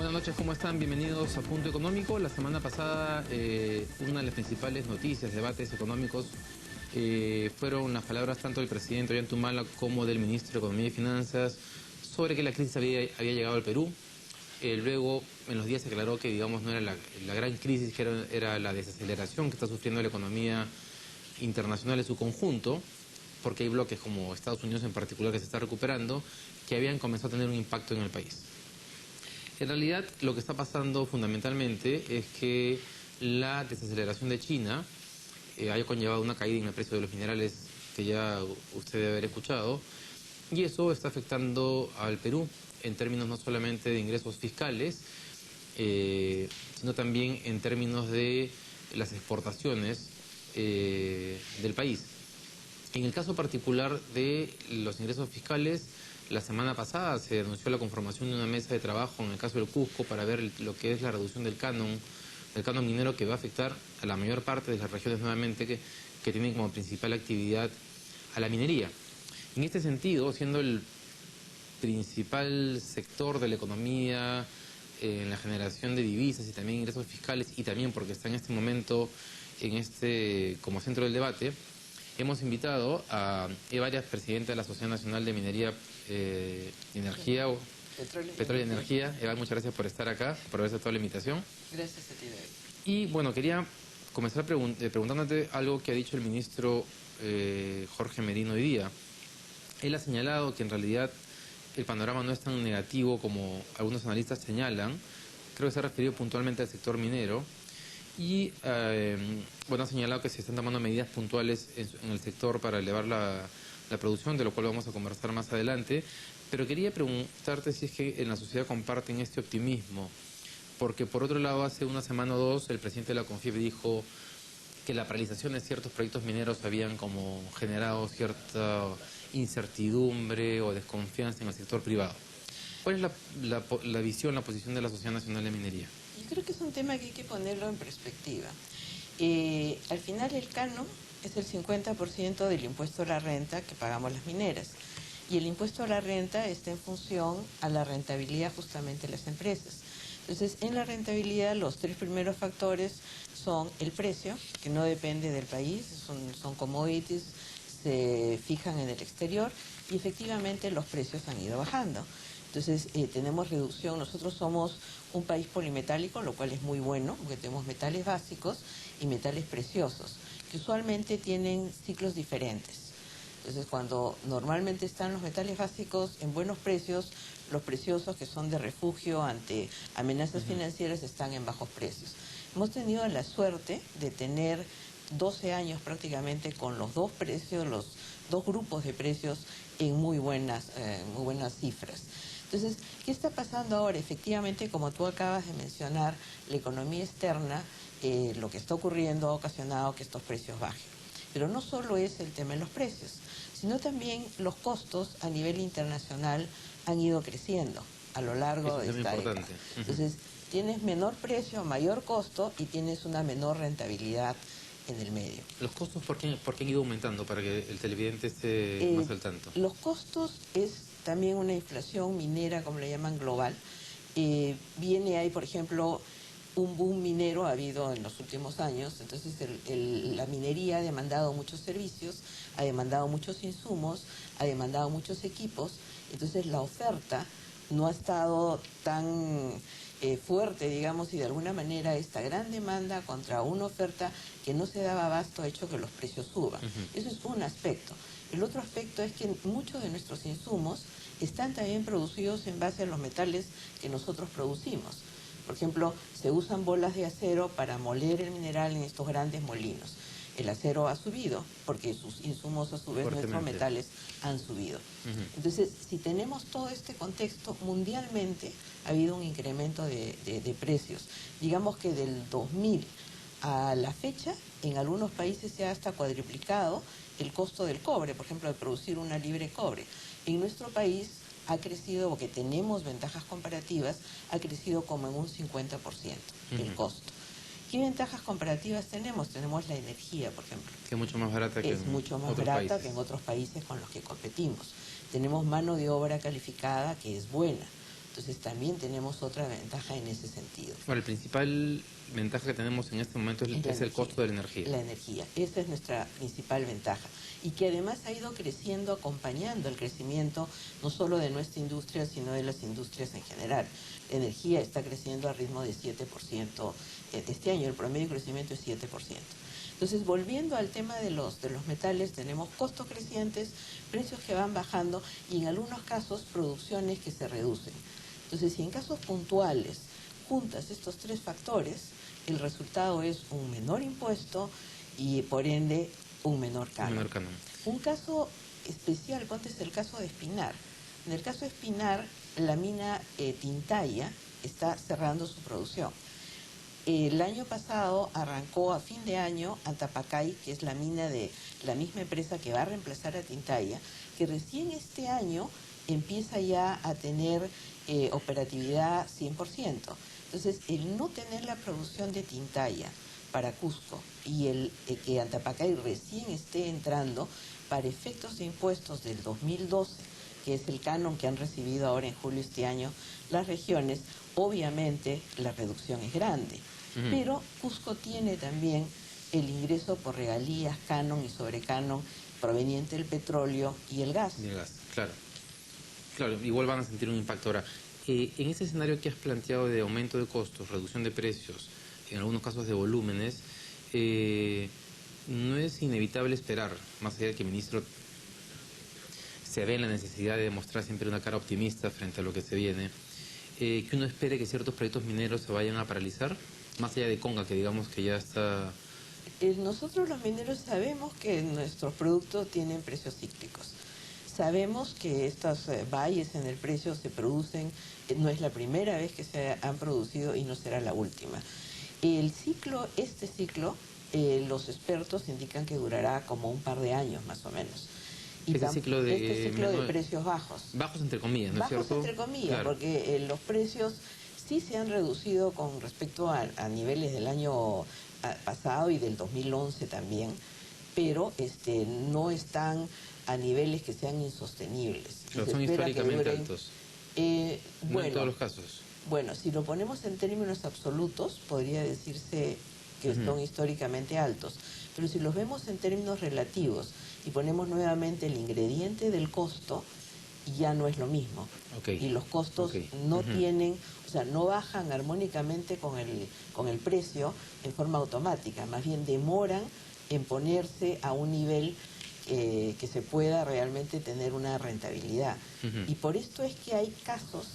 Buenas noches, ¿cómo están? Bienvenidos a Punto Económico. La semana pasada, una de las principales noticias, debates económicos, fueron las palabras tanto del presidente Ollanta como del ministro de Economía y Finanzas sobre que la crisis había llegado al Perú. Luego, en los días se aclaró que, digamos, no era la gran crisis, que era la desaceleración que está sufriendo la economía internacional en su conjunto, porque hay bloques como Estados Unidos en particular que se está recuperando, que habían comenzado a tener un impacto en el país. En realidad, lo que está pasando fundamentalmente es que la desaceleración de China haya conllevado una caída en el precio de los minerales que ya usted debe haber escuchado, y eso está afectando al Perú en términos no solamente de ingresos fiscales, sino también en términos de las exportaciones del país. En el caso particular de los ingresos fiscales, la semana pasada se anunció la conformación de una mesa de trabajo en el caso del Cusco para ver lo que es la reducción del canon minero, que va a afectar a la mayor parte de las regiones nuevamente que tienen como principal actividad a la minería. En este sentido, siendo el principal sector de la economía en la generación de divisas y también ingresos fiscales, y también porque está en este momento como centro del debate, hemos invitado a Eva Arias, presidenta de la Asociación Nacional de Minería y Energía, Petróleo y Energía. Eva, muchas gracias por estar acá, por haber aceptado la invitación. Gracias a ti, David. Y bueno, quería comenzar preguntándote algo que ha dicho el ministro Jorge Merino hoy día. Él ha señalado que en realidad el panorama no es tan negativo como algunos analistas señalan. Creo que se ha referido puntualmente al sector minero. Y bueno, ha señalado que se están tomando medidas puntuales en el sector para elevar la producción, de lo cual vamos a conversar más adelante. Pero quería preguntarte si es que en la sociedad comparten este optimismo, porque por otro lado, hace una semana o dos, el presidente de la CONFIEP dijo que la paralización de ciertos proyectos mineros habían como generado cierta incertidumbre o desconfianza en el sector privado. ¿Cuál es la visión, la posición de la Sociedad Nacional de Minería? Yo creo que es un tema que hay que ponerlo en perspectiva. Al final el canon es el 50% del impuesto a la renta que pagamos las mineras. Y el impuesto a la renta está en función a la rentabilidad justamente de las empresas. Entonces, en la rentabilidad los tres primeros factores son el precio, que no depende del país, son commodities, se fijan en el exterior, y efectivamente los precios han ido bajando. Entonces tenemos reducción. Nosotros somos un país polimetálico, lo cual es muy bueno, porque tenemos metales básicos y metales preciosos, que usualmente tienen ciclos diferentes. Entonces, cuando normalmente están los metales básicos en buenos precios, los preciosos, que son de refugio ante amenazas financieras, están en bajos precios. Hemos tenido la suerte de tener 12 años prácticamente con los dos precios, los dos grupos de precios en muy buenas cifras. Entonces, ¿qué está pasando ahora? Efectivamente, como tú acabas de mencionar, la economía externa, lo que está ocurriendo ha ocasionado que estos precios bajen. Pero no solo es el tema de los precios, sino también los costos a nivel internacional han ido creciendo a lo largo de esta década. Entonces, tienes menor precio, mayor costo y tienes una menor rentabilidad en el medio. ¿Los costos por qué han ido aumentando para que el televidente esté más al tanto? Los costos es también una inflación minera, como le llaman, global. Viene ahí, por ejemplo, un boom minero ha habido en los últimos años, entonces la minería ha demandado muchos servicios, ha demandado muchos insumos, ha demandado muchos equipos, entonces la oferta no ha estado tan fuerte, digamos, y de alguna manera esta gran demanda contra una oferta que no se daba abasto ha hecho que los precios suban. Eso es un aspecto. El otro aspecto es que muchos de nuestros insumos están también producidos en base a los metales que nosotros producimos. Por ejemplo, se usan bolas de acero para moler el mineral en estos grandes molinos. El acero ha subido porque sus insumos, a su vez, nuestros metales han subido. Entonces, si tenemos todo este contexto, mundialmente ha habido un incremento de precios. Digamos que del 2000 a la fecha, en algunos países se ha hasta cuadriplicado el costo del cobre, por ejemplo, de producir una libra de cobre. En nuestro país ha crecido, porque tenemos ventajas comparativas, ha crecido como en un 50% el costo. ¿Qué ventajas comparativas tenemos? Tenemos la energía, por ejemplo. Que es mucho más barata que en otros países con los que competimos. Tenemos mano de obra calificada que es buena. Entonces también tenemos otra ventaja en ese sentido. Bueno, el principal ventaja que tenemos en este momento es el costo de la energía. La energía, esa es nuestra principal ventaja. Y que además ha ido creciendo, acompañando el crecimiento no solo de nuestra industria, sino de las industrias en general. La energía está creciendo a ritmo de 7%. Este año el promedio de crecimiento es 7%. Entonces, volviendo al tema de los metales, tenemos costos crecientes, precios que van bajando y en algunos casos producciones que se reducen. Entonces, si en casos puntuales juntas estos tres factores, el resultado es un menor impuesto y por ende un menor canon. Un caso especial, ponte es el caso de Espinar. En el caso de Espinar, la mina Tintaya está cerrando su producción. El año pasado arrancó a fin de año Antapacay, que es la mina de la misma empresa que va a reemplazar a Tintaya, que recién este año empieza ya a tener operatividad 100%. Entonces, el no tener la producción de Tintaya para Cusco y el que Antapacay recién esté entrando para efectos de impuestos del 2012, que es el canon que han recibido ahora en julio este año las regiones, obviamente la reducción es grande. Pero Cusco tiene también el ingreso por regalías, canon y sobrecanon proveniente del petróleo y el gas. Y el gas, claro. Claro, igual van a sentir un impacto ahora. En ese escenario que has planteado de aumento de costos, reducción de precios, en algunos casos de volúmenes, no es inevitable esperar, más allá de que el ministro se ve en la necesidad de mostrar siempre una cara optimista frente a lo que se viene, que uno espere que ciertos proyectos mineros se vayan a paralizar, más allá de Conga, que digamos que ya está... Nosotros los mineros sabemos que nuestros productos tienen precios cíclicos. Sabemos que estos valles en el precio se producen, no es la primera vez que se han producido y no será la última. Este ciclo, los expertos indican que durará como un par de años más o menos. Y este ciclo de precios bajos. Bajos entre comillas, ¿no es cierto? Bajos entre comillas, claro. Porque los precios sí se han reducido con respecto a niveles del año pasado y del 2011 también, pero no están a niveles que sean insostenibles. Pero son históricamente altos. No en todos los casos. Bueno, si lo ponemos en términos absolutos, podría decirse que son históricamente altos. Pero si los vemos en términos relativos y ponemos nuevamente el ingrediente del costo, ya no es lo mismo. Y los costos no tienen, o sea, no bajan armónicamente con el precio en forma automática, más bien demoran en ponerse a un nivel que se pueda realmente tener una rentabilidad. Y por esto es que hay casos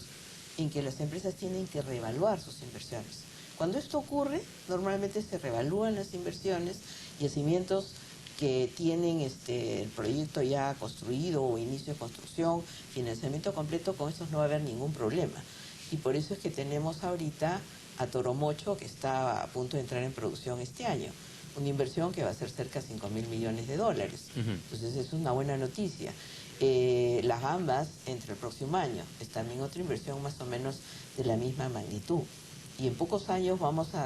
en que las empresas tienen que reevaluar sus inversiones. Cuando esto ocurre, normalmente se reevalúan las inversiones, yacimientos que tienen el proyecto ya construido o inicio de construcción, financiamiento completo, con estos no va a haber ningún problema. Y por eso es que tenemos ahorita a Toromocho, que está a punto de entrar en producción este año. Una inversión que va a ser cerca de $5.000 millones. Entonces es una buena noticia. Las Gambas entre el próximo año es también otra inversión más o menos de la misma magnitud. Y en pocos años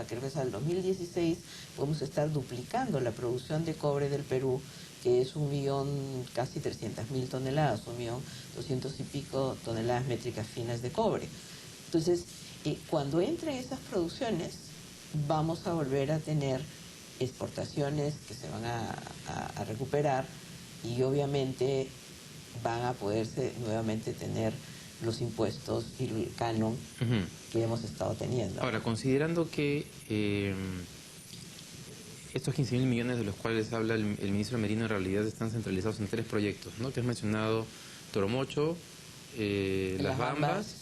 creo que es al 2016, vamos a estar duplicando la producción de cobre del Perú, que es 1.000.000, casi 300.000 toneladas, 1.200.000 y pico toneladas métricas finas de cobre. Entonces, cuando entren esas producciones, vamos a volver a tener exportaciones que se van a recuperar y obviamente van a poderse nuevamente tener los impuestos y el canon que hemos estado teniendo. Ahora, considerando que estos 15.000 millones de los cuales habla el ministro Merino en realidad están centralizados en 3 proyectos, ¿no? Que has mencionado: Toromocho, Las Bambas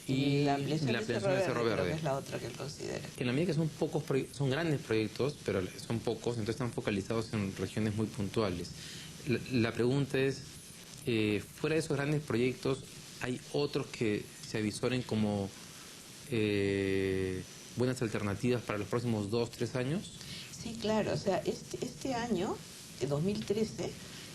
y la ampliación de Cerro Verde. Creo que es la otra que él considera. En la medida que son grandes proyectos, pero son pocos, entonces están focalizados en regiones muy puntuales. La pregunta es, fuera de esos grandes proyectos, ¿hay otros que se avisoren como buenas alternativas para los próximos 2-3 años? Sí, claro. O sea, este año, 2013,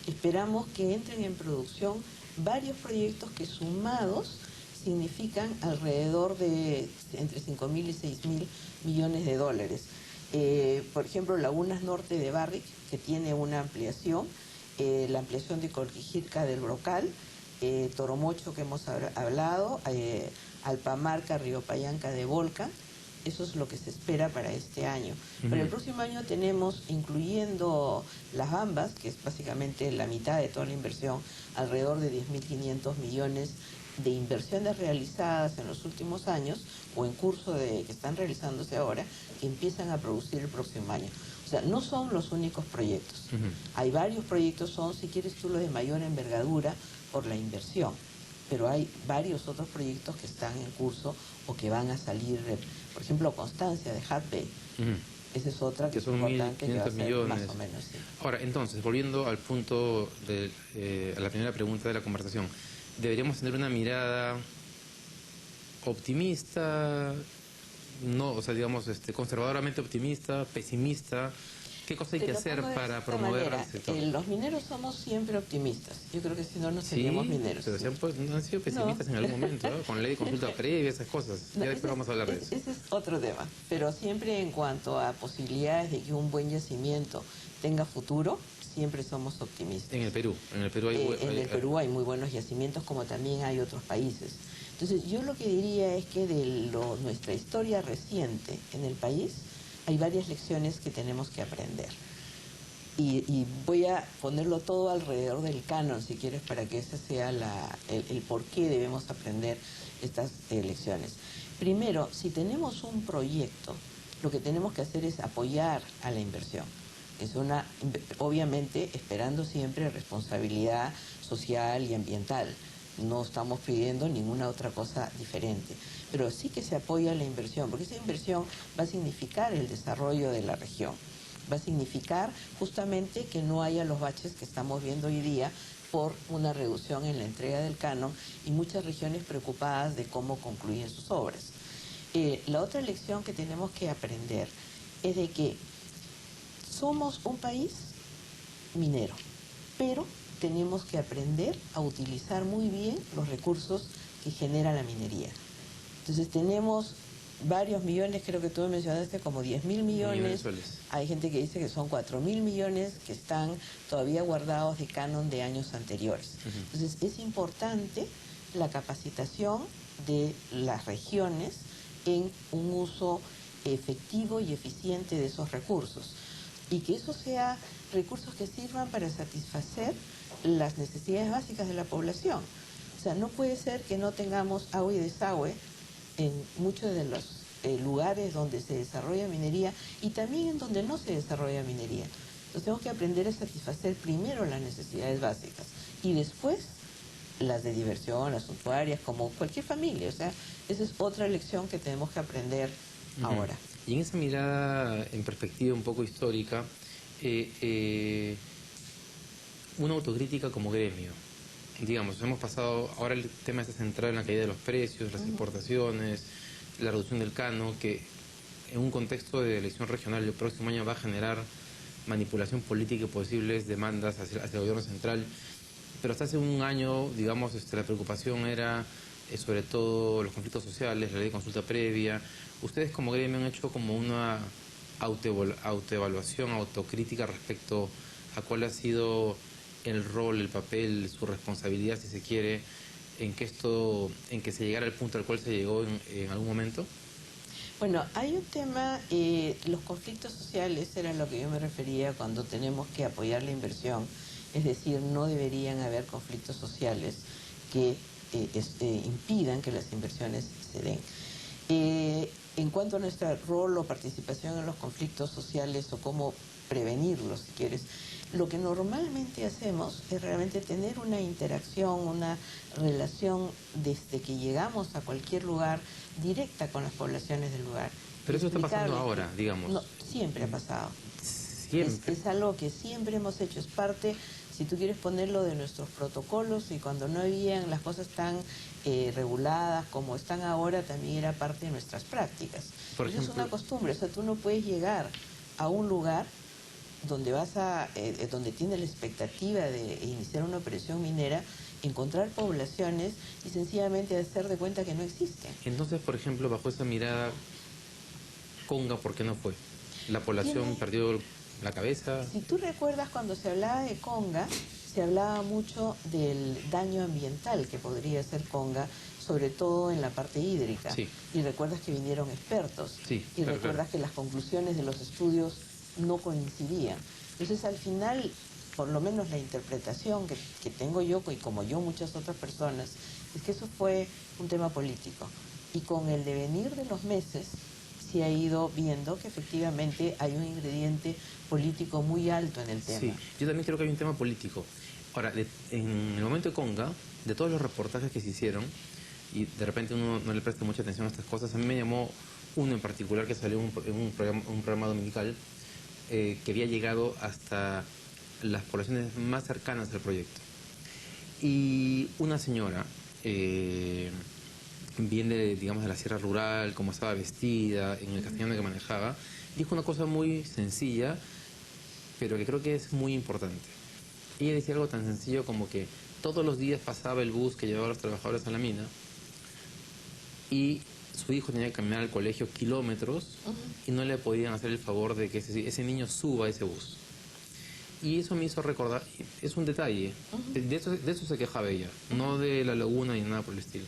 esperamos que entren en producción varios proyectos que sumados significan alrededor de entre 5.000 y 6.000 millones de dólares. Por ejemplo, Lagunas Norte de Barrick, que tiene una ampliación, la ampliación de Colquijirca del Brocal, Toromocho que hemos hablado, Alpamarca, Río Payanca de Volcan. Eso es lo que se espera para este año. Para el próximo año tenemos, incluyendo Las Bambas, que es básicamente la mitad de toda la inversión, alrededor de 10.500 millones de inversiones realizadas en los últimos años o en curso de que están realizándose ahora, que empiezan a producir el próximo año. O sea, no son los únicos proyectos. Hay varios proyectos, son, si quieres tú, los de mayor envergadura por la inversión. Pero hay varios otros proyectos que están en curso o que van a salir, por ejemplo, Constancia de Hat Bay. Esa es otra que es son importante, que va a 1.500 ser millones. más o menos. Sí. Ahora, entonces, volviendo al punto a la primera pregunta de la conversación, ¿deberíamos tener una mirada optimista, no, o sea, digamos, conservadoramente optimista, pesimista? ¿Qué cosa hay que hacer para promover el sector? Los mineros somos siempre optimistas. Yo creo que si no, no seríamos mineros. Pero no han sido pesimistas en algún momento, ¿no? Con ley de consulta previa, esas cosas. Ya después vamos a hablar de eso. Ese es otro tema. Pero siempre en cuanto a posibilidades de que un buen yacimiento tenga futuro, siempre somos optimistas. En el Perú hay muy buenos yacimientos, como también hay otros países. Entonces, yo lo que diría es que de nuestra historia reciente en el país, hay varias lecciones que tenemos que aprender. Y voy a ponerlo todo alrededor del canon, si quieres, para que ese sea el por qué debemos aprender estas lecciones. Primero, si tenemos un proyecto, lo que tenemos que hacer es apoyar a la inversión. Es obviamente, esperando siempre responsabilidad social y ambiental. No estamos pidiendo ninguna otra cosa diferente. Pero sí que se apoya la inversión, porque esa inversión va a significar el desarrollo de la región. Va a significar justamente que no haya los baches que estamos viendo hoy día por una reducción en la entrega del canon y muchas regiones preocupadas de cómo concluyen sus obras. La otra lección que tenemos que aprender es de que somos un país minero, pero tenemos que aprender a utilizar muy bien los recursos que genera la minería. Entonces tenemos varios millones, creo que tú mencionaste como 10.000 millones. Hay gente que dice que son 4.000 millones que están todavía guardados de canon de años anteriores. Entonces es importante la capacitación de las regiones en un uso efectivo y eficiente de esos recursos. Y que eso sea recursos que sirvan para satisfacer las necesidades básicas de la población. O sea, no puede ser que no tengamos agua y desagüe en muchos de los lugares donde se desarrolla minería y también en donde no se desarrolla minería. Entonces tenemos que aprender a satisfacer primero las necesidades básicas y después las de diversión, las suntuarias, como cualquier familia. O sea, esa es otra lección que tenemos que aprender ahora. Y en esa mirada en perspectiva un poco histórica, una autocrítica como gremio. Digamos, hemos pasado, ahora el tema está centrado en la caída de los precios, las importaciones, la reducción del cano, que en un contexto de elección regional el próximo año va a generar manipulación política y posibles demandas hacia el gobierno central. Pero hasta hace un año, digamos, la preocupación era sobre todo los conflictos sociales, la ley de consulta previa. Ustedes como gremio han hecho como una autoevaluación, autocrítica respecto a cuál ha sido el rol, el papel, su responsabilidad, si se quiere, en que se llegara al punto al cual se llegó en algún momento. Bueno, hay un tema, los conflictos sociales era lo que yo me refería cuando tenemos que apoyar la inversión, es decir, no deberían haber conflictos sociales que impidan que las inversiones se den. En cuanto a nuestro rol o participación en los conflictos sociales o cómo prevenirlos, si quieres, lo que normalmente hacemos es realmente tener una interacción, una relación desde que llegamos a cualquier lugar directa con las poblaciones del lugar. Pero eso está pasando ahora, digamos. No, siempre ha pasado. Siempre. Es algo que siempre hemos hecho, es parte, si tú quieres ponerlo, de nuestros protocolos, y cuando no habían las cosas tan reguladas como están ahora, también era parte de nuestras prácticas. Por ejemplo, es una costumbre, o sea, tú no puedes llegar a un lugar donde donde tienes la expectativa de iniciar una operación minera, encontrar poblaciones y sencillamente hacer de cuenta que no existen. Entonces, por ejemplo, bajo esa mirada, Conga, ¿por qué no fue? ¿La población perdió la cabeza? Si tú recuerdas, cuando se hablaba de Conga, se hablaba mucho del daño ambiental que podría hacer Conga sobre todo en la parte hídrica. Sí. Y recuerdas que vinieron expertos. Sí, y claro, recuerdas claro. que las conclusiones de los estudios no coincidían. Entonces, al final, por lo menos la interpretación que tengo yo, y como yo muchas otras personas, es que eso fue un tema político. Y con el devenir de los meses, se ha ido viendo que efectivamente hay un ingrediente político muy alto en el tema. Sí, yo también creo que hay un tema político. Ahora, en el momento de Conga, de todos los reportajes que se hicieron, y de repente uno no le presta mucha atención a estas cosas, a mí me llamó uno en particular que salió en un programa dominical, que había llegado hasta las poblaciones más cercanas al proyecto. Y una señora, viene, digamos, de la sierra rural, cómo estaba vestida, en el castellano que manejaba, dijo una cosa muy sencilla, pero que creo que es muy importante. Ella decía algo tan sencillo como que todos los días pasaba el bus que llevaba a los trabajadores a la mina y su hijo tenía que caminar al colegio kilómetros y no le podían hacer el favor de que ese niño suba a ese bus. Y eso me hizo recordar, es un detalle, de eso se quejaba ella, no de la laguna ni nada por el estilo.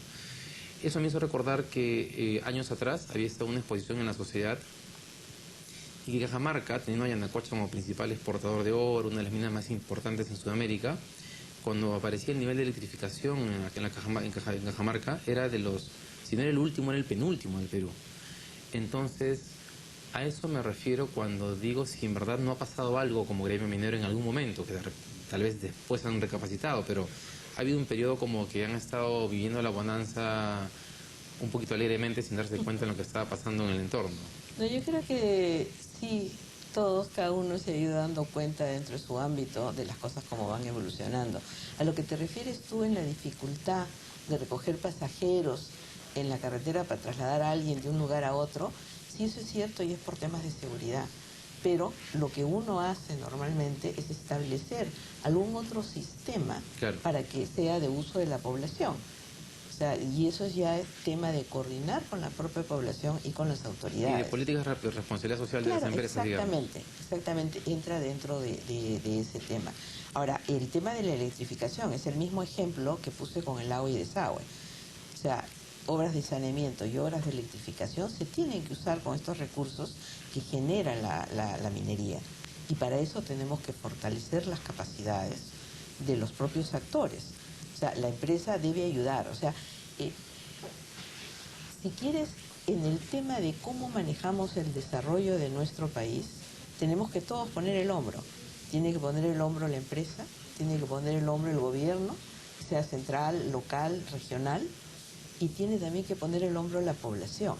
Eso me hizo recordar que años atrás había estado una exposición en la sociedad y que Cajamarca, teniendo a Yanacocha como principal exportador de oro, una de las minas más importantes en Sudamérica, cuando aparecía el nivel de electrificación en Cajamarca, era de los, si no era el último, era el penúltimo del Perú. Entonces, a eso me refiero cuando digo si en verdad no ha pasado algo como gremio minero en algún momento, que tal vez después han recapacitado, pero ha habido un periodo como que han estado viviendo la bonanza un poquito alegremente sin darse cuenta de lo que estaba pasando en el entorno. No, yo creo que sí, todos, cada uno se ha ido dando cuenta dentro de su ámbito de las cosas como van evolucionando. A lo que te refieres tú en la dificultad de recoger pasajeros en la carretera para trasladar a alguien de un lugar a otro, sí, eso es cierto y es por temas de seguridad. Pero lo que uno hace normalmente es establecer algún otro sistema Claro. para que sea de uso de la población. O sea, y eso ya es tema de coordinar con la propia población y con las autoridades. Y de políticas de responsabilidad social Claro, de las empresas, exactamente, digamos. exactamente, entra dentro de ese tema. Ahora, el tema de la electrificación es el mismo ejemplo que puse con el agua y desagüe. O sea, obras de saneamiento y obras de electrificación se tienen que usar con estos recursos que generan la minería. Y para eso tenemos que fortalecer las capacidades de los propios actores. O sea, la empresa debe ayudar. O sea, si quieres, en el tema de cómo manejamos el desarrollo de nuestro país, tenemos que todos poner el hombro. Tiene que poner el hombro la empresa, tiene que poner el hombro el gobierno, sea central, local, regional, y tiene también que poner el hombro la población.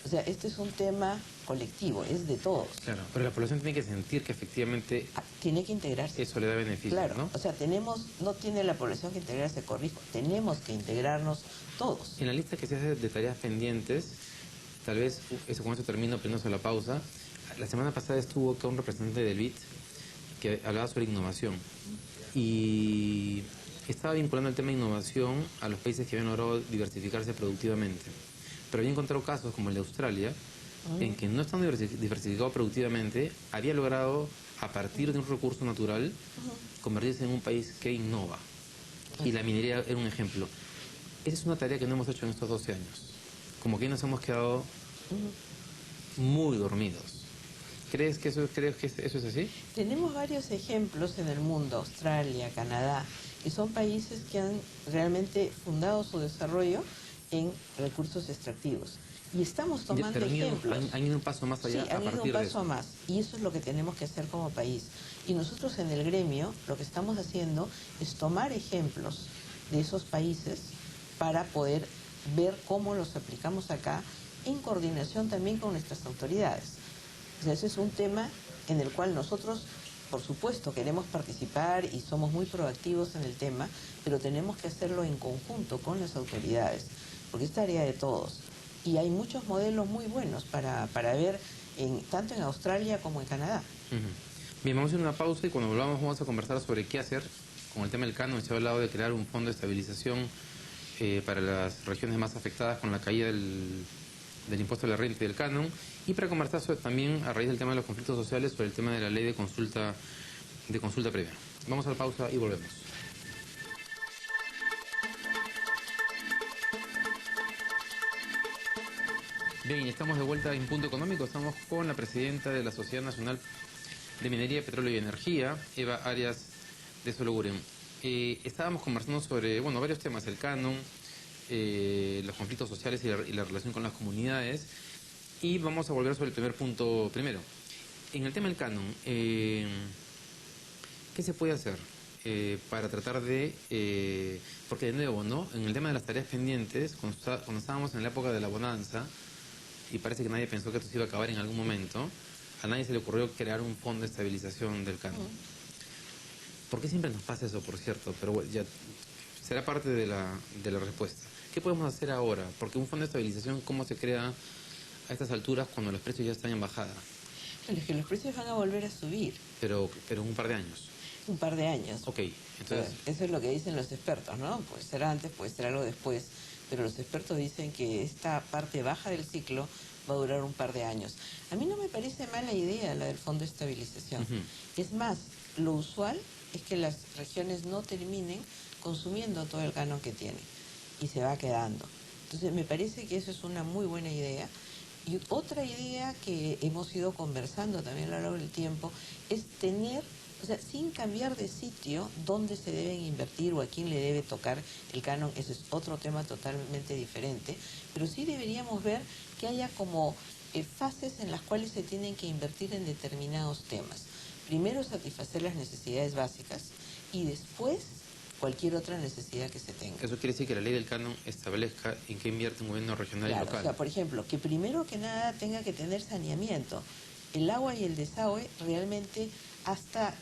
O sea, este es un tema colectivo, es de todos. Claro, pero la población tiene que sentir que efectivamente tiene que integrarse. Eso le da beneficios, claro, ¿no? O sea, no tiene la población que integrarse, corrijo, tenemos que integrarnos todos. En la lista que se hace de tareas pendientes, tal vez, con eso termino, prendiendo la pausa. La semana pasada estuvo acá un representante del BIT que hablaba sobre innovación y estaba vinculando el tema de innovación a los países que habían logrado diversificarse productivamente. Pero había encontrado casos como el de Australia, en que no estando diversificado productivamente, había logrado, a partir de un recurso natural, convertirse en un país que innova. Y la minería era un ejemplo. Esa es una tarea que no hemos hecho en estos 12 años. Como que nos hemos quedado muy dormidos. ¿Crees que eso es así? Tenemos varios ejemplos en el mundo, Australia, Canadá, que son países que han realmente fundado su desarrollo en recursos extractivos. Y estamos tomando ejemplos. Han ido un paso más allá sí, a han ido partir un de paso eso. más. Y eso es lo que tenemos que hacer como país. Y nosotros en el gremio lo que estamos haciendo es tomar ejemplos de esos países para poder ver cómo los aplicamos acá en coordinación también con nuestras autoridades. O sea, ese es un tema en el cual nosotros, por supuesto, queremos participar y somos muy proactivos en el tema, pero tenemos que hacerlo en conjunto con las autoridades, porque es tarea de todos. Y hay muchos modelos muy buenos para ver tanto en Australia como en Canadá. Bien, vamos a hacer una pausa y cuando volvamos vamos a conversar sobre qué hacer con el tema del canon. Se ha hablado de crear un fondo de estabilización para las regiones más afectadas con la caída del impuesto de la renta y del canon, y para conversar también a raíz del tema de los conflictos sociales sobre el tema de la ley de consulta previa. Vamos a la pausa y volvemos. Bien, y estamos de vuelta en Punto Económico. Estamos con la presidenta de la Sociedad Nacional de Minería, Petróleo y Energía, Eva Arias de Sologuren. Estábamos conversando sobre, bueno, varios temas, el canon, los conflictos sociales y la relación con las comunidades. Y vamos a volver sobre el primer punto primero. En el tema del canon, ¿qué se puede hacer para tratar de... porque de nuevo, ¿no? En el tema de las tareas pendientes, cuando estábamos en la época de la bonanza, y parece que nadie pensó que esto se iba a acabar en algún momento, a nadie se le ocurrió crear un fondo de estabilización del canon. ¿Por qué siempre nos pasa eso, por cierto? Pero bueno, ya será parte de la respuesta. ¿Qué podemos hacer ahora? Porque un fondo de estabilización, ¿cómo se crea a estas alturas cuando los precios ya están en bajada? Bueno, es que los precios van a volver a subir. Pero en un par de años. Un par de años. Ok, entonces... Eso es lo que dicen los expertos, ¿no? Puede ser antes, puede ser algo después, pero los expertos dicen que esta parte baja del ciclo va a durar un par de años. A mí no me parece mala idea la del Fondo de Estabilización. Es más, lo usual es que las regiones no terminen consumiendo todo el canon que tienen y se va quedando. Entonces, me parece que eso es una muy buena idea. Y otra idea que hemos ido conversando también a lo largo del tiempo es tener, o sea, sin cambiar de sitio, dónde se deben invertir o a quién le debe tocar el canon. Ese es otro tema totalmente diferente. Pero sí deberíamos ver que haya como fases en las cuales se tienen que invertir en determinados temas. Primero satisfacer las necesidades básicas y después cualquier otra necesidad que se tenga. Eso quiere decir que la ley del canon establezca en qué invierte un gobierno regional y local. O sea, por ejemplo, que primero que nada tenga que tener saneamiento. El agua y el desagüe realmente hasta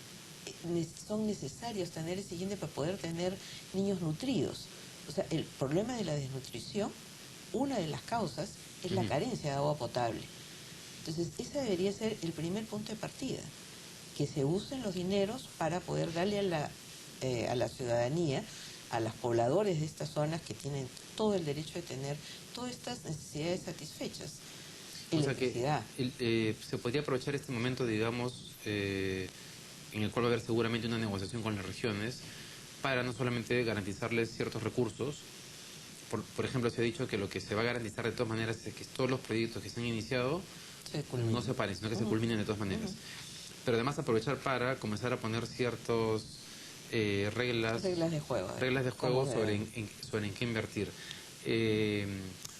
son necesarios tener el siguiente para poder tener niños nutridos. O sea, el problema de la desnutrición, una de las causas es la carencia de agua potable. Entonces, ese debería ser el primer punto de partida, que se usen los dineros para poder darle a la ciudadanía, a los pobladores de estas zonas que tienen todo el derecho de tener todas estas necesidades satisfechas. Electricidad. O sea que se podría aprovechar este momento, digamos, en el cual va a haber seguramente una negociación con las regiones para no solamente garantizarles ciertos recursos. Por ejemplo, se ha dicho que lo que se va a garantizar de todas maneras es que todos los proyectos que se han iniciado no se paren, sino que se culminen de todas maneras. Pero además aprovechar para comenzar a poner ciertos reglas de juego sobre en qué invertir.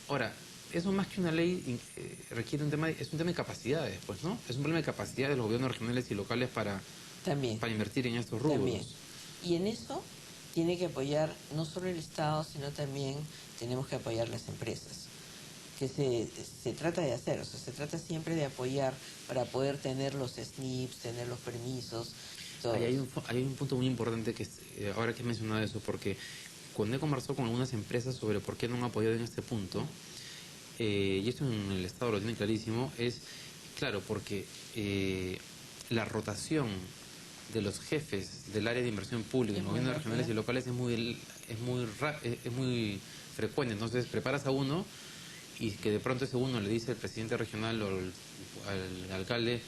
Ahora, eso más que una ley requiere es un tema de capacidades, pues, ¿no? Es un problema de capacidad de los gobiernos regionales y locales para invertir en estos rubros. También. Y en eso tiene que apoyar no solo el Estado, sino también tenemos que apoyar las empresas. Que se trata de hacer, o sea, se trata siempre de apoyar para poder tener los SNIPs, tener los permisos. Hay un punto muy importante que ahora que he mencionado eso, porque cuando he conversado con algunas empresas sobre por qué no han apoyado en este punto, y esto en el Estado lo tiene clarísimo, es claro, porque la rotación de los jefes del área de inversión pública en gobiernos regionales y locales es muy frecuente. Entonces preparas a uno y que de pronto ese uno le dice al presidente regional o al alcalde,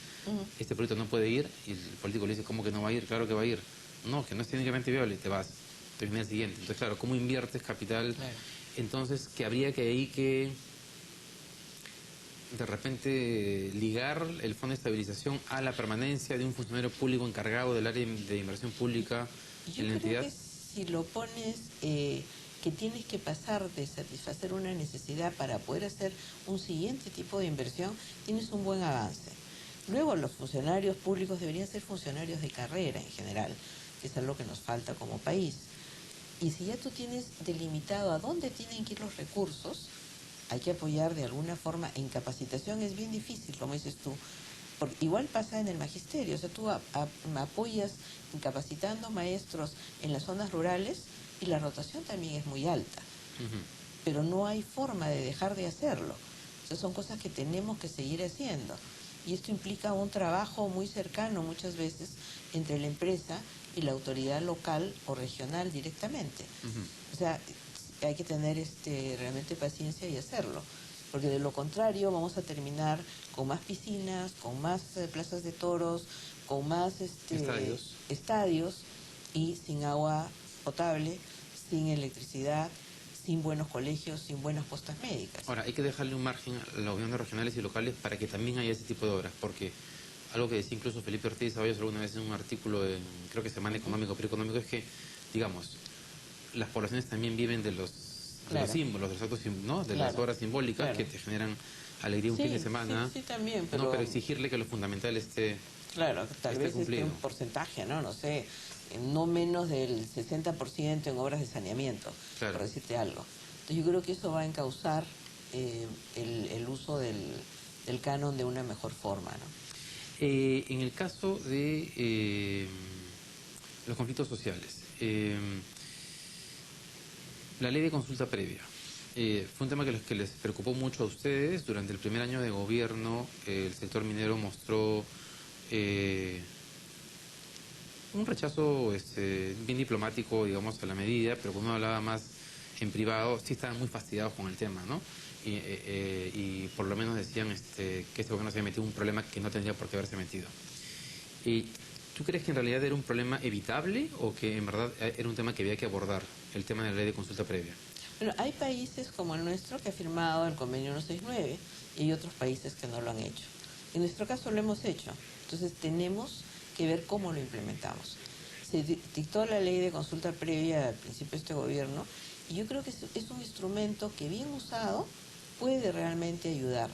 este proyecto no puede ir, y el político le dice, ¿cómo que no va a ir? Claro que va a ir. No, que no es técnicamente viable, y te vas. Termina el siguiente. Entonces, claro, ¿cómo inviertes capital? Claro. Entonces, que habría que ahí que de repente ligar el fondo de estabilización a la permanencia de un funcionario público encargado del área de inversión pública en la entidad. Yo creo que si lo pones... que tienes que pasar de satisfacer una necesidad para poder hacer un siguiente tipo de inversión, tienes un buen avance. Luego los funcionarios públicos deberían ser funcionarios de carrera en general, que es algo que nos falta como país. Y si ya tú tienes delimitado a dónde tienen que ir los recursos, hay que apoyar de alguna forma. En capacitación es bien difícil, como dices tú, porque igual pasa en el magisterio, o sea, tú apoyas capacitando maestros en las zonas rurales, y la rotación también es muy alta, pero no hay forma de dejar de hacerlo. O sea, son cosas que tenemos que seguir haciendo, y esto implica un trabajo muy cercano muchas veces entre la empresa y la autoridad local o regional directamente. O sea, hay que tener realmente paciencia y hacerlo, porque de lo contrario vamos a terminar con más piscinas, con más plazas de toros, con más estadios y sin agua potable, sin electricidad, sin buenos colegios, sin buenas postas médicas. Ahora, hay que dejarle un margen a los gobiernos regionales y locales para que también haya ese tipo de obras, porque algo que decía incluso Felipe Ortiz Ceballos alguna vez en un artículo en, creo que Semana Económico, Preeconómico, es que, digamos, las poblaciones también viven de los símbolos, de los actos, ¿no? De las obras simbólicas que te generan alegría un fin de semana. Sí, también, pero... No, pero exigirle que lo fundamental esté claro, tal vez cumplido. Un porcentaje, ¿no? No sé, no menos del 60% en obras de saneamiento, por decirte algo. Entonces yo creo que eso va a encauzar el uso del canon de una mejor forma, ¿no? En el caso de los conflictos sociales, la ley de consulta previa fue un tema que les preocupó mucho a ustedes. Durante el primer año de gobierno, el sector minero mostró un rechazo bien diplomático, digamos, a la medida, pero cuando uno hablaba más en privado, sí estaban muy fastidiados con el tema, ¿no? Y por lo menos decían que este gobierno se había metido en un problema que no tendría por qué haberse metido. ¿Tú crees que en realidad era un problema evitable o que en verdad era un tema que había que abordar, el tema de la ley de consulta previa? Bueno, hay países como el nuestro que ha firmado el convenio 169 y hay otros países que no lo han hecho. En nuestro caso lo hemos hecho, entonces tenemos que ver cómo lo implementamos. Se dictó la ley de consulta previa al principio de este gobierno y yo creo que es un instrumento que bien usado puede realmente ayudar,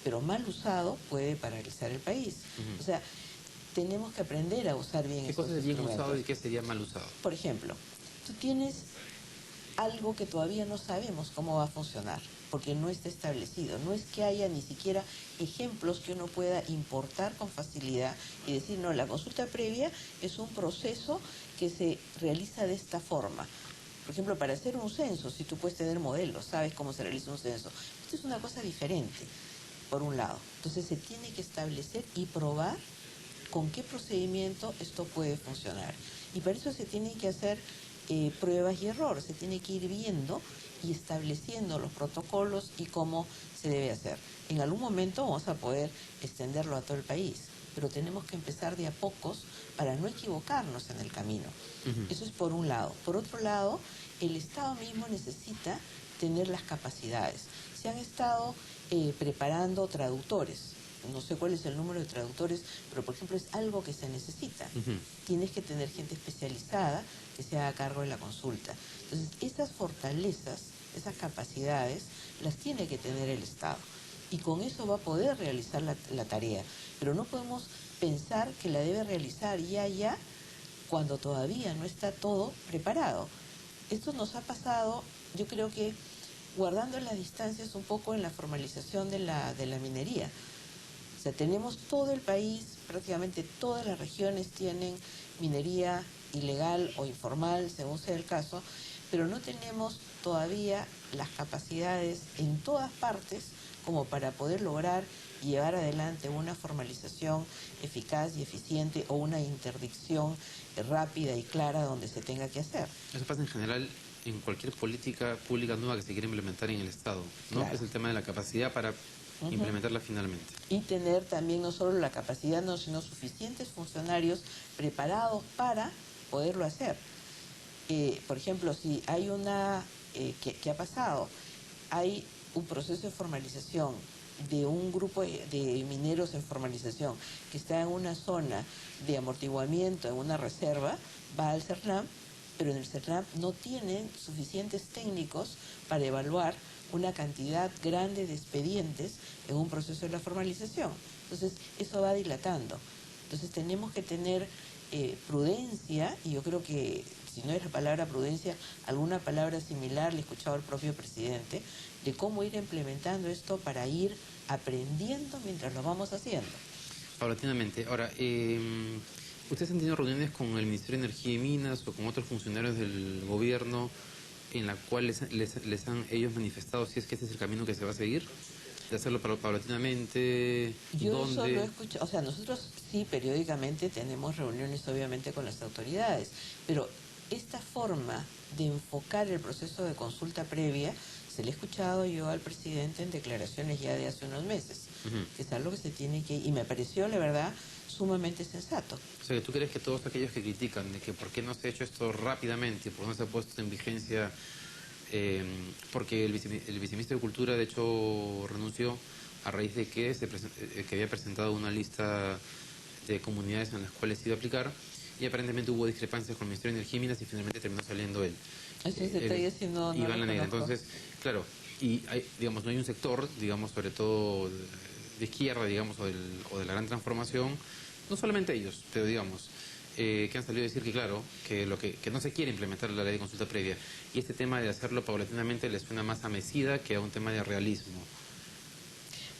pero mal usado puede paralizar el país. O sea, tenemos que aprender a usar bien estos instrumentos. ¿Qué cosa es bien usado y qué sería mal usado? Por ejemplo, tú tienes algo que todavía no sabemos cómo va a funcionar, porque no está establecido. No es que haya ni siquiera ejemplos que uno pueda importar con facilidad y decir, no, la consulta previa es un proceso que se realiza de esta forma. Por ejemplo, para hacer un censo, si tú puedes tener modelos, sabes cómo se realiza un censo. Esto es una cosa diferente, por un lado. Entonces se tiene que establecer y probar con qué procedimiento esto puede funcionar. Y para eso se tienen que hacer pruebas y errores, se tiene que ir viendo y estableciendo los protocolos y cómo se debe hacer. En algún momento vamos a poder extenderlo a todo el país, pero tenemos que empezar de a pocos para no equivocarnos en el camino. Eso es por un lado. Por otro lado, el Estado mismo necesita tener las capacidades. Se han estado preparando traductores. No sé cuál es el número de traductores, pero por ejemplo es algo que se necesita. Tienes que tener gente especializada que se haga cargo de la consulta. Entonces, esas fortalezas, esas capacidades, las tiene que tener el Estado. Y con eso va a poder realizar la tarea. Pero no podemos pensar que la debe realizar ya, cuando todavía no está todo preparado. Esto nos ha pasado, yo creo que guardando las distancias un poco en la formalización de la minería. O sea, tenemos todo el país, prácticamente todas las regiones tienen minería ilegal o informal, según sea el caso, pero no tenemos todavía las capacidades en todas partes como para poder lograr y llevar adelante una formalización eficaz y eficiente o una interdicción rápida y clara donde se tenga que hacer. Eso pasa en general en cualquier política pública nueva que se quiera implementar en el Estado, ¿no? Claro. Es el tema de la capacidad para implementarla finalmente. Y tener también no solo la capacidad, no, sino suficientes funcionarios preparados para poderlo hacer. Por ejemplo, si hay ¿qué ha pasado? Hay un proceso de formalización de un grupo de mineros en formalización que está en una zona de amortiguamiento, en una reserva, va al CERNAM, pero en el CERNAM no tienen suficientes técnicos para evaluar una cantidad grande de expedientes en un proceso de la formalización. Entonces, eso va dilatando. Entonces, tenemos que tener prudencia, y yo creo que, si no es la palabra prudencia, alguna palabra similar le he escuchado al propio presidente, de cómo ir implementando esto para ir aprendiendo mientras lo vamos haciendo. Paulatinamente. Ahora, ¿ustedes han tenido reuniones con el Ministerio de Energía y Minas o con otros funcionarios del gobierno en la cual les han ellos manifestado si es que este es el camino que se va a seguir? ¿De hacerlo paulatinamente? Yo solo he escuchado, o sea, nosotros sí periódicamente tenemos reuniones obviamente con las autoridades, pero esta forma de enfocar el proceso de consulta previa se le he escuchado yo al presidente en declaraciones ya de hace unos meses, que es algo que se tiene que, y me pareció, la verdad, sumamente sensato. O sea, ¿tú crees que todos aquellos que critican de que por qué no se ha hecho esto rápidamente, por qué no se ha puesto en vigencia porque el viceministro de Cultura, de hecho, renunció a raíz de que, que había presentado una lista de comunidades en las cuales se iba a aplicar, y aparentemente hubo discrepancias con el Ministerio de Energía y Minas y finalmente terminó saliendo él. Esos detalles sí no Iván los Lanegra. conozco. Entonces, claro, y hay, digamos, no hay un sector, digamos, sobre todo de izquierda, digamos, o de la gran transformación, no solamente ellos, pero digamos, que han salido a decir que, claro, que no se quiere implementar la ley de consulta previa. Y este tema de hacerlo paulatinamente les suena más a mesida que a un tema de realismo.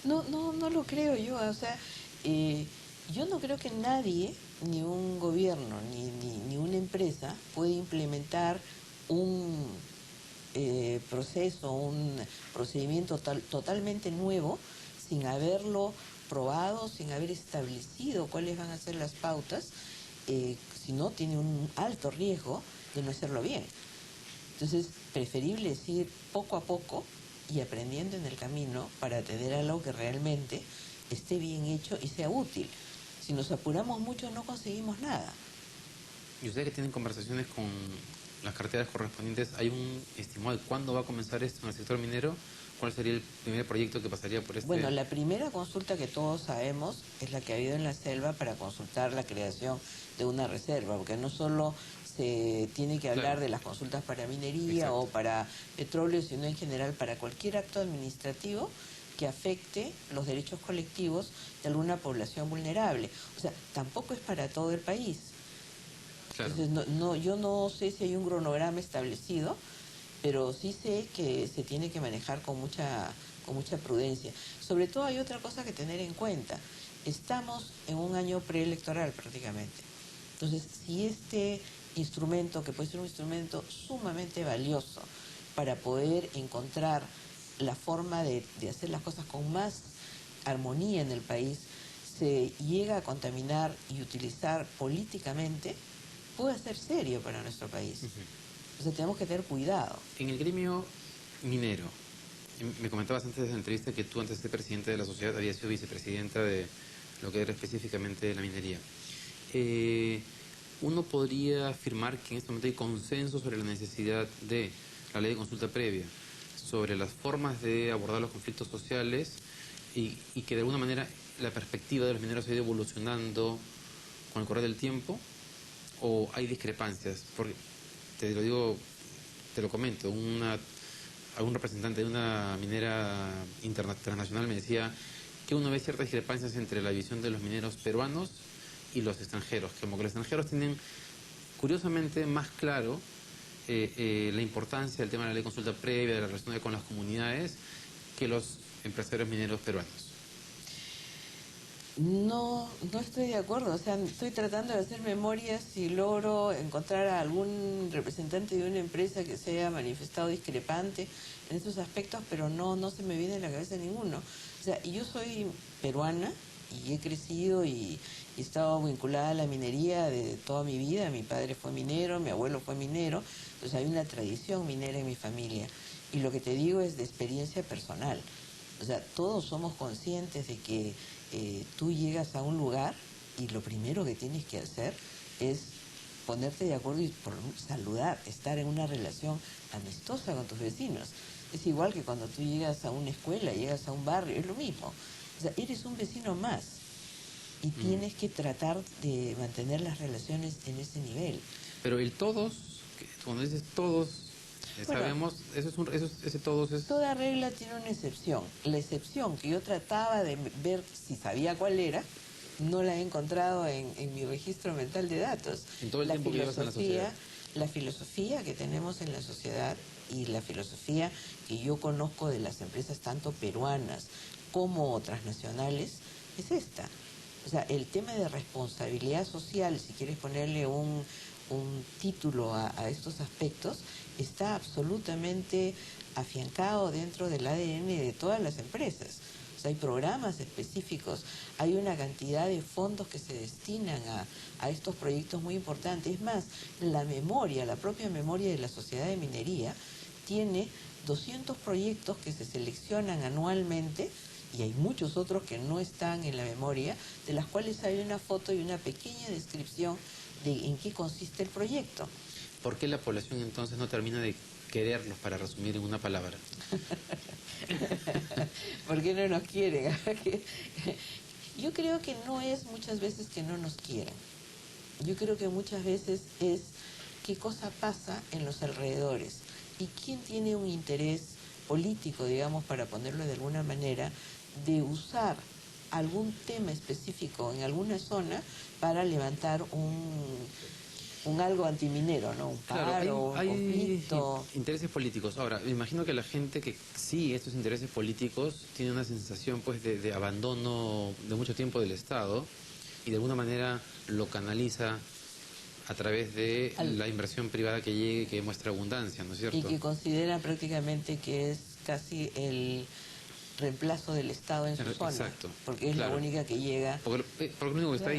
No lo creo yo, o sea, yo no creo que nadie, ni un gobierno, ni una empresa puede implementar un proceso, un procedimiento totalmente nuevo sin haberlo probado, sin haber establecido cuáles van a ser las pautas, si no tiene un alto riesgo de no hacerlo bien. Entonces, preferible es ir poco a poco y aprendiendo en el camino para tener algo que realmente esté bien hecho y sea útil. Si nos apuramos mucho no conseguimos nada. Y ustedes que tienen conversaciones con las carteras correspondientes, ¿hay un estimado de cuándo va a comenzar esto en el sector minero? ¿Cuál sería el primer proyecto que pasaría por este? Bueno, la primera consulta que todos sabemos es la que ha habido en la selva para consultar la creación de una reserva, porque no solo se tiene que hablar Claro. de las consultas para minería Exacto. o para petróleo, sino en general para cualquier acto administrativo que afecte los derechos colectivos de alguna población vulnerable. O sea, tampoco es para todo el país. Claro. Entonces, yo no sé si hay un cronograma establecido, pero sí sé que se tiene que manejar con mucha prudencia. Sobre todo hay otra cosa que tener en cuenta. Estamos en un año preelectoral prácticamente. Entonces, si este instrumento, que puede ser un instrumento sumamente valioso para poder encontrar la forma de hacer las cosas con más armonía en el país, se llega a contaminar y utilizar políticamente, puede ser serio para nuestro país. O sea, tenemos que tener cuidado. En el gremio minero, me comentabas antes de la entrevista que tú, antes de ser presidente de la sociedad, habías sido vicepresidenta de lo que era específicamente la minería. Uno podría afirmar que en este momento hay consenso sobre la necesidad de la ley de consulta previa, sobre las formas de abordar los conflictos sociales y que de alguna manera la perspectiva de los mineros ha ido evolucionando con el correr del tiempo, o hay discrepancias. Porque te lo digo, te lo comento, algún representante de una minera internacional me decía que uno ve ciertas discrepancias entre la visión de los mineros peruanos y los extranjeros, como que los extranjeros tienen curiosamente más claro la importancia del tema de la ley de consulta previa, de la relación con las comunidades, que los empresarios mineros peruanos. No estoy de acuerdo, o sea, estoy tratando de hacer memorias y logro encontrar a algún representante de una empresa que se haya manifestado discrepante en esos aspectos, pero no se me viene a la cabeza ninguno. O sea, yo soy peruana y he crecido y he estado vinculada a la minería de toda mi vida. Mi padre fue minero, mi abuelo fue minero, entonces hay una tradición minera en mi familia. Y lo que te digo es de experiencia personal. O sea, todos somos conscientes de que tú llegas a un lugar y lo primero que tienes que hacer es ponerte de acuerdo y saludar, estar en una relación amistosa con tus vecinos. Es igual que cuando tú llegas a una escuela, llegas a un barrio, es lo mismo. O sea, eres un vecino más y tienes que tratar de mantener las relaciones en ese nivel. Pero el todos, cuando dices todos, Bueno, sabemos, ese todos es... Toda regla tiene una excepción. La excepción que yo trataba de ver si sabía cuál era, no la he encontrado en mi registro mental de datos. En todo el tiempo que llevas en la sociedad. La filosofía que tenemos en la sociedad y la filosofía que yo conozco de las empresas tanto peruanas como transnacionales es esta. O sea, el tema de responsabilidad social, si quieres ponerle un título a estos aspectos, está absolutamente afiancado dentro del ADN de todas las empresas. O sea, hay programas específicos, hay una cantidad de fondos que se destinan a estos proyectos muy importantes. Es más, la propia memoria de la Sociedad de Minería tiene 200 proyectos que se seleccionan anualmente, y hay muchos otros que no están en la memoria, de las cuales hay una foto y una pequeña descripción de en qué consiste el proyecto. ¿Por qué la población entonces no termina de quererlos, para resumir en una palabra? ¿Por qué no nos quieren? Yo creo que no es muchas veces que no nos quieran. Yo creo que muchas veces es qué cosa pasa en los alrededores y quién tiene un interés político, digamos, para ponerlo de alguna manera, de usar algún tema específico en alguna zona para levantar un algo antiminero, ¿no? Un paro, claro, hay un conflicto. intereses políticos. Ahora, me imagino que la gente que sigue estos intereses políticos tiene una sensación pues de abandono de mucho tiempo del Estado y de alguna manera lo canaliza a través de la inversión privada que llegue, que muestra abundancia, ¿no es cierto? Y que considera prácticamente que es casi el reemplazo del Estado en su zona. Exacto. Porque es claro. la única que llega. Porque lo único que está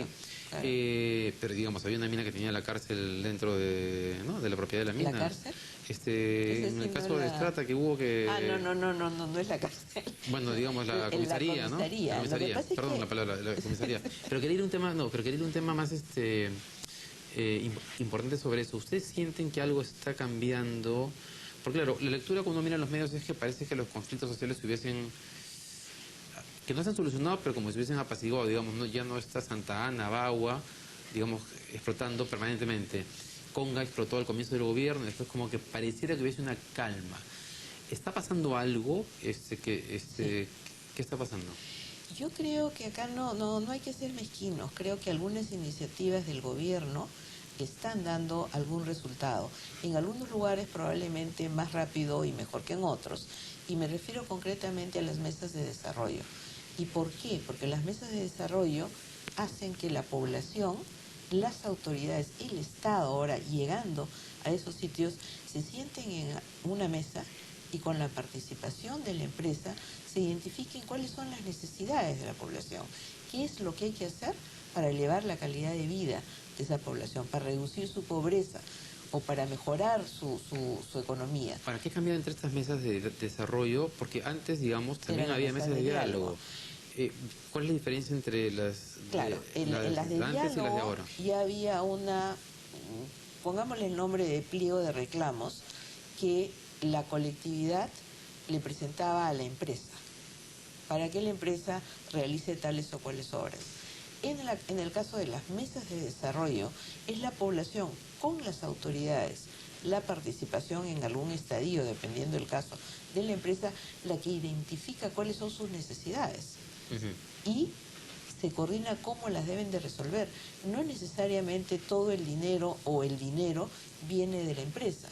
Claro, ahí. claro. Pero digamos, había una mina que tenía la cárcel dentro de, ¿no?, de la propiedad de la mina. ¿La cárcel? En el caso de Estrata que hubo que... No es la cárcel. Bueno, digamos la comisaría, ¿no? La comisaría, perdón la palabra, la comisaría. Pero quería ir a un tema, más importante sobre eso. ¿Ustedes sienten que algo está cambiando? Porque claro, la lectura cuando uno mira los medios es que parece que los conflictos sociales que no se han solucionado, pero como si hubiesen apaciguado, digamos, ¿no? Ya no está Santa Ana, Bagua, digamos, explotando permanentemente. Conga explotó al comienzo del gobierno, después como que pareciera que hubiese una calma. ¿Está pasando algo? Sí. ¿Qué está pasando? Yo creo que acá no hay que ser mezquinos. Creo que algunas iniciativas del gobierno están dando algún resultado. En algunos lugares probablemente más rápido y mejor que en otros. Y me refiero concretamente a las mesas de desarrollo. ¿Y por qué? Porque las mesas de desarrollo hacen que la población, las autoridades, el Estado ahora llegando a esos sitios, se sienten en una mesa y con la participación de la empresa se identifiquen cuáles son las necesidades de la población, qué es lo que hay que hacer para elevar la calidad de vida de esa población, para reducir su pobreza o para mejorar su economía. ¿Para qué cambiar entre estas mesas de desarrollo? Porque antes, digamos, también había mesas de diálogo. ¿Cuál es la diferencia entre las en las de antes y las de ahora? Ya había pongámosle el nombre de pliego de reclamos, que la colectividad le presentaba a la empresa para que la empresa realice tales o cuales obras. En el caso de las mesas de desarrollo, es la población con las autoridades, la participación en algún estadio, dependiendo del caso de la empresa, la que identifica cuáles son sus necesidades. Y se coordina cómo las deben de resolver. No necesariamente todo el dinero o el dinero viene de la empresa.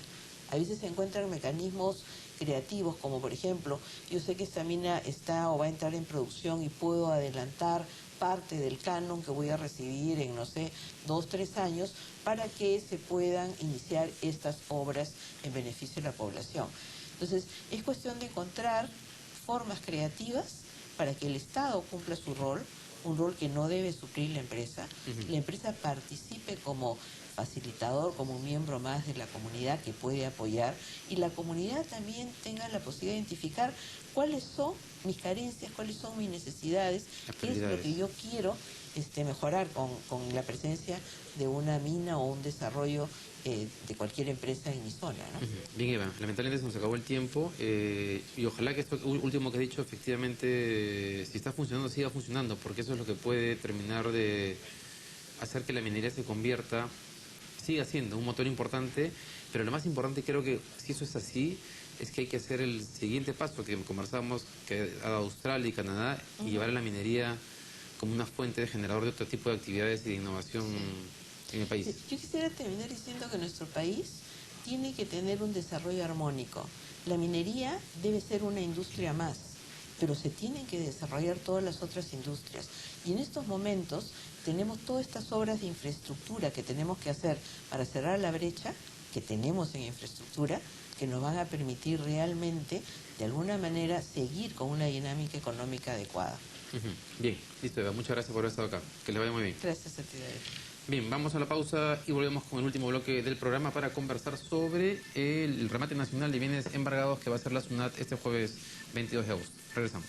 A veces se encuentran mecanismos creativos, como por ejemplo, yo sé que esta mina está o va a entrar en producción y puedo adelantar parte del canon que voy a recibir en, no sé, 2, 3 años, para que se puedan iniciar estas obras en beneficio de la población. Entonces, es cuestión de encontrar formas creativas para que el Estado cumpla su rol, un rol que no debe suplir la empresa. La empresa participe como facilitador, como un miembro más de la comunidad que puede apoyar, y la comunidad también tenga la posibilidad de identificar cuáles son mis carencias, cuáles son mis necesidades, qué es lo que yo quiero mejorar con la presencia de una mina o un desarrollo de cualquier empresa en mi zona, ¿no? Bien, Eva, lamentablemente se nos acabó el tiempo y ojalá que esto último que he dicho, efectivamente, si está funcionando, siga funcionando, porque eso es lo que puede terminar de hacer que la minería se convierta, siga siendo un motor importante, pero lo más importante, creo que si eso es así, es que hay que hacer el siguiente paso que conversamos, que a Australia y Canadá, y llevar a la minería como una fuente de generador de otro tipo de actividades y de innovación en el país. Yo quisiera terminar diciendo que nuestro país tiene que tener un desarrollo armónico. La minería debe ser una industria más, pero se tienen que desarrollar todas las otras industrias. Y en estos momentos tenemos todas estas obras de infraestructura que tenemos que hacer para cerrar la brecha que tenemos en infraestructura, que nos van a permitir realmente, de alguna manera, seguir con una dinámica económica adecuada. Bien, listo, Eva. Muchas gracias por haber estado acá. Que les vaya muy bien. Gracias a ti, David. Bien, vamos a la pausa y volvemos con el último bloque del programa para conversar sobre el remate nacional de bienes embargados que va a ser la SUNAT este jueves 22 de agosto. Regresamos.